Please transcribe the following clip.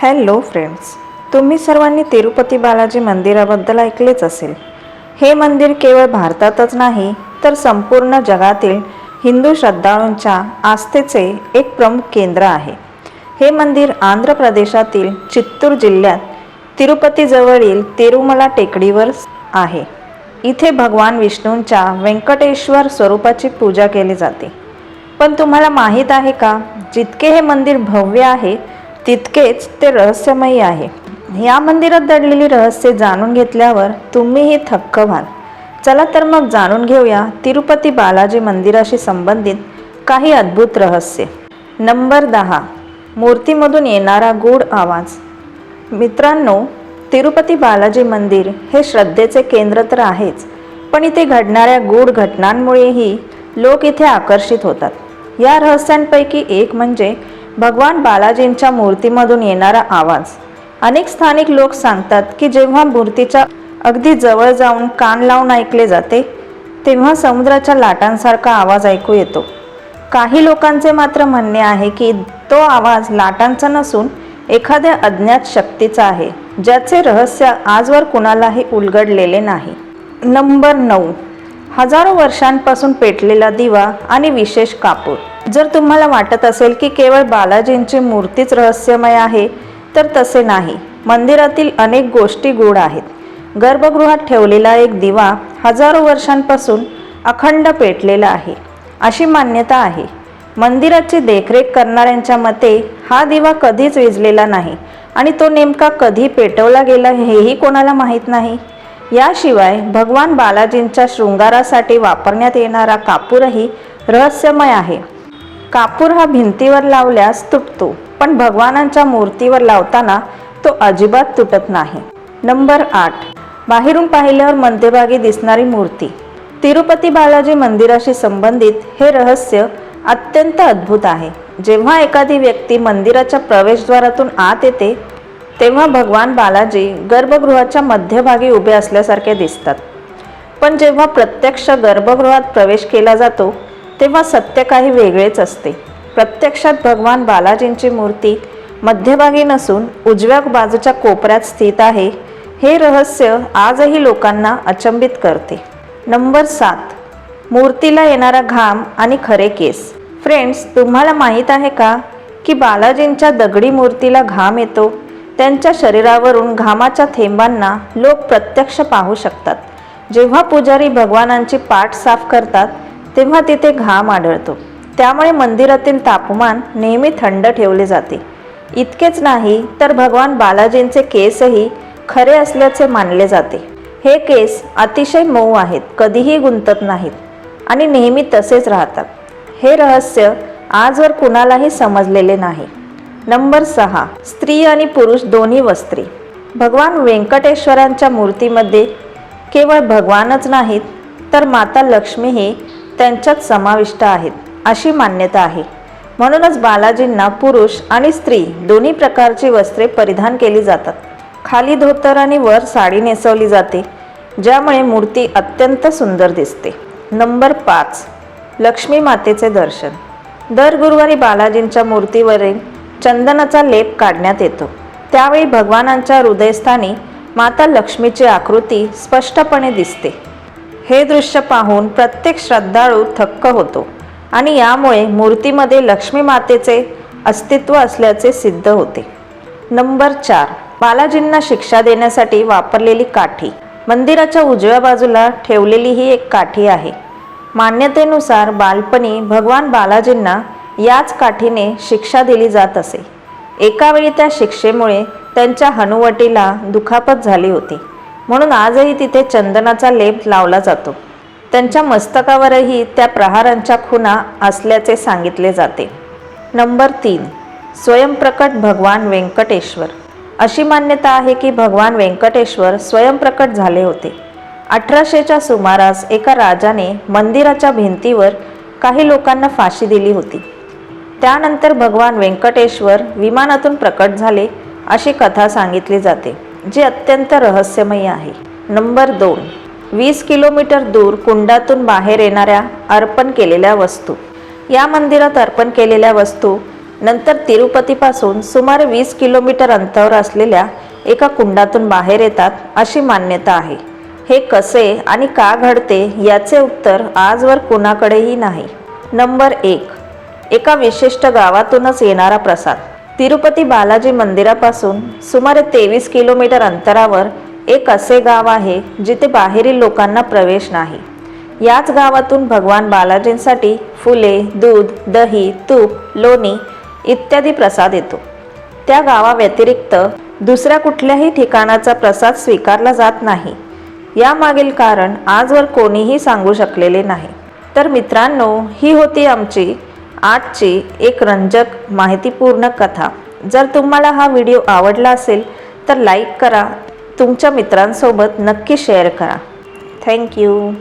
Hello friends, तुम्ही सर्वांनी तिरुपती बालाजी मंदिराबद्दल ऐकलेच असेल। हे मंदिर केवळ भारतातच नाही तर संपूर्ण जगातील हिंदू श्रद्धाळूंच्या आस्थेचे एक प्रमुख केंद्र आहे। हे मंदिर आंध्र प्रदेशातील चित्तूर जिल्ह्यात तिरुपती जवळील तिरुमला टेकडीवर आहे। इथे भगवान विष्णूंच्या व्यंकटेश्वर स्वरूपाची पूजा केली जाते। पण तुम्हाला माहीत आहे का, जितके हे मंदिर भव्य आहे तितकेच ते रहस्यमयी आहे। या मंदिरात दडलेली रहस्ये जाणून घेतल्यावर तुम्हीही थक्क व्हाल। चला तर मग जाणून घेऊया तिरुपती बालाजी मंदिराशी संबंधित काही अद्भुत रहस्य। नंबर 10, मूर्तीमधून येणारा गूढ आवाज। मित्रांनो, तिरुपती बालाजी मंदिर हे श्रद्धेचे केंद्र तर आहेच, पण इथे घडणाऱ्या गूढ घटनांमुळेही लोक इथे आकर्षित होतात। या रहस्यांपैकी एक म्हणजे भगवान बालाजींच्या मूर्तीमधून येणारा आवाज। अनेक स्थानिक लोक सांगतात की जेव्हा मूर्तीच्या अगदी जवळ जाऊन कान लावून ऐकले जाते तेव्हा समुद्राच्या लाटांसारखा आवाज ऐकू येतो। काही लोकांचे मात्र म्हणणे आहे की तो आवाज लाटांचा नसून एखाद्या अज्ञात शक्तीचा आहे, ज्याचे रहस्य आजवर कुणालाही उलगडलेले नाही। नंबर 9, हजारो वर्षांपासून पेटलेला दिवा आणि विशेष कापूर। जर तुम्हाला वाटत असेल की केवळ बालाजींची मूर्तीच रहस्यमय आहे, तर तसे नाही। मंदिरातील अनेक गोष्टी गूढ आहेत। गर्भगृहात ठेवलेला एक दिवा हजारो वर्षांपासून अखंड पेटलेला आहे अशी मान्यता आहे। मंदिराची देखरेख करणाऱ्यांच्या मते हा दिवा कधीच विझलेला नाही आणि तो नेमका कधी पेटवला गेला हेही कोणाला माहीत नाही। याशिवाय भगवान बालाजींच्या शृंगारासाठी वापरण्यात येणारा कापूरही रहस्यमय आहे। कापूर हा भिंतीवर लावल्यास तुटतो, पण भगवानांच्या मूर्तीवर लावताना तो अजिबात तुटत नाही। नंबर 8, बाहेरून पाहिल्यावर मध्यभागी दिसणारी मूर्ती। तिरुपती बालाजी मंदिराशी संबंधित हे रहस्य अत्यंत अद्भुत आहे। जेव्हा एखादी व्यक्ती मंदिराच्या प्रवेशद्वारातून आत येते तेव्हा भगवान बालाजी गर्भगृहाच्या मध्यभागी उभे असल्यासारखे दिसतात, पण जेव्हा प्रत्यक्ष गर्भगृहात प्रवेश केला जातो तेव्हा सत्य काही वेगळेच असते। प्रत्यक्षात भगवान बालाजींची मूर्ती मध्यभागी नसून उजव्या बाजूच्या कोपऱ्यात स्थित आहे। हे रहस्य आजही लोकांना अचंबित करते। नंबर 7, मूर्तीला येणारा घाम आणि खरे केस। फ्रेंड्स, तुम्हाला माहीत आहे का की बालाजींच्या दगडी मूर्तीला घाम येतो? त्यांच्या शरीरावरून घामाच्या थेंबांना लोक प्रत्यक्ष पाहू शकतात। जेव्हा पुजारी भगवानांची पाठ साफ करतात तेव्हा तिथे घाम आढळतो, त्यामुळे मंदिरातील तापमान नेहमी थंड ठेवले जाते। इतकेच नाही तर भगवान बालाजींचे केसही खरे असल्याचे मानले जाते। हे केस अतिशय मऊ आहेत, कधीही गुंतत नाहीत आणि नेहमी तसेच राहतात। हे रहस्य आजवर कुणालाही समजलेले नाही। नंबर 6, स्त्री आणि पुरुष दोन्ही वस्त्रे। भगवान व्यंकटेश्वरांच्या मूर्तीमध्ये केवळ भगवानच नाहीत तर माता लक्ष्मीही त्यांच्यात समाविष्ट आहेत अशी मान्यता आहे। म्हणूनच बालाजींना पुरुष आणि स्त्री दोन्ही प्रकारची वस्त्रे परिधान केली जातात। खाली धोतर आणि वर साडी नेसवली जाते, ज्यामुळे मूर्ती अत्यंत सुंदर दिसते। नंबर 5, लक्ष्मी मातेचे दर्शन। दर गुरुवारी बालाजींच्या मूर्तीवरील चंदनाचा लेप काढण्यात येतो। त्यावेळी भगवानांच्या हृदयस्थानी माता लक्ष्मीची आकृती स्पष्टपणे दिसते। हे दृश्य पाहून प्रत्येक श्रद्धाळू थक्क होतो आणि यामुळे मूर्तीमध्ये लक्ष्मी मातेचे अस्तित्व असल्याचे सिद्ध होते। नंबर 4, बालाजींना शिक्षा देण्यासाठी वापरलेली काठी। मंदिराच्या उजव्या बाजूला ठेवलेली ही एक काठी आहे। मान्यतेनुसार बालपणी भगवान बालाजींना याच काठीने शिक्षा दिली जात असे। एका वेळी त्या शिक्षेमुळे त्यांच्या हनुवटीला दुखापत झाली होती, म्हणून आजही तिथे चंदनाचा लेप लावला जातो। त्यांच्या मस्तकावरही त्या प्रहारांच्या खुणा असल्याचे सांगितले जाते। नंबर 3, स्वयंप्रकट भगवान व्यंकटेश्वर। अशी मान्यता आहे की भगवान व्यंकटेश्वर स्वयंप्रकट झाले होते। 1800च्या सुमारास एका राजाने मंदिराच्या भिंतीवर काही लोकांना फाशी दिली होती। त्यानंतर भगवान व्यंकटेश्वर विमानातून प्रकट झाले अशी कथा सांगितली जाते, जी अत्यंत रहस्यमयी आहे। नंबर 2, 20 किलोमीटर दूर कुंडातून बाहेर येणाऱ्या अर्पण केलेल्या वस्तू। या मंदिरात अर्पण केलेल्या वस्तू नंतर तिरुपतीपासून सुमारे 20 किलोमीटर अंतरावर असलेल्या एका कुंडातून बाहेर येतात अशी मान्यता आहे. हे कसे आणि का घडते याचे उत्तर आजवर कुणाकडेही नाही. नंबर 1. एका विशिष्ट गावातूनच येणारा प्रसाद. तिरुपती बालाजी मंदिरापासून सुमारे 23 किलोमीटर अंतरावर एक असे गाव आहे जिथे बाहेरील लोकांना प्रवेश नाही. याच गावातून भगवान बालाजींसाठी फुले, दूध, दही, तूप, लोणी इत्यादी प्रसाद येतो. त्या गावाव्यतिरिक्त दुसऱ्या कुठल्याही ठिकाणाचा प्रसाद स्वीकारला जात नाही. यामागील कारण आजवर कोणीही सांगू शकलेले नाही. तर मित्रांनो, ही होती आमची आजची एक रंजक माहितीपूर्ण कथा. जर तुम्हाला हा व्हिडिओ आवडला असेल तर लाईक करा, तुमच्या मित्रांसोबत नक्की शेअर करा. थँक्यू.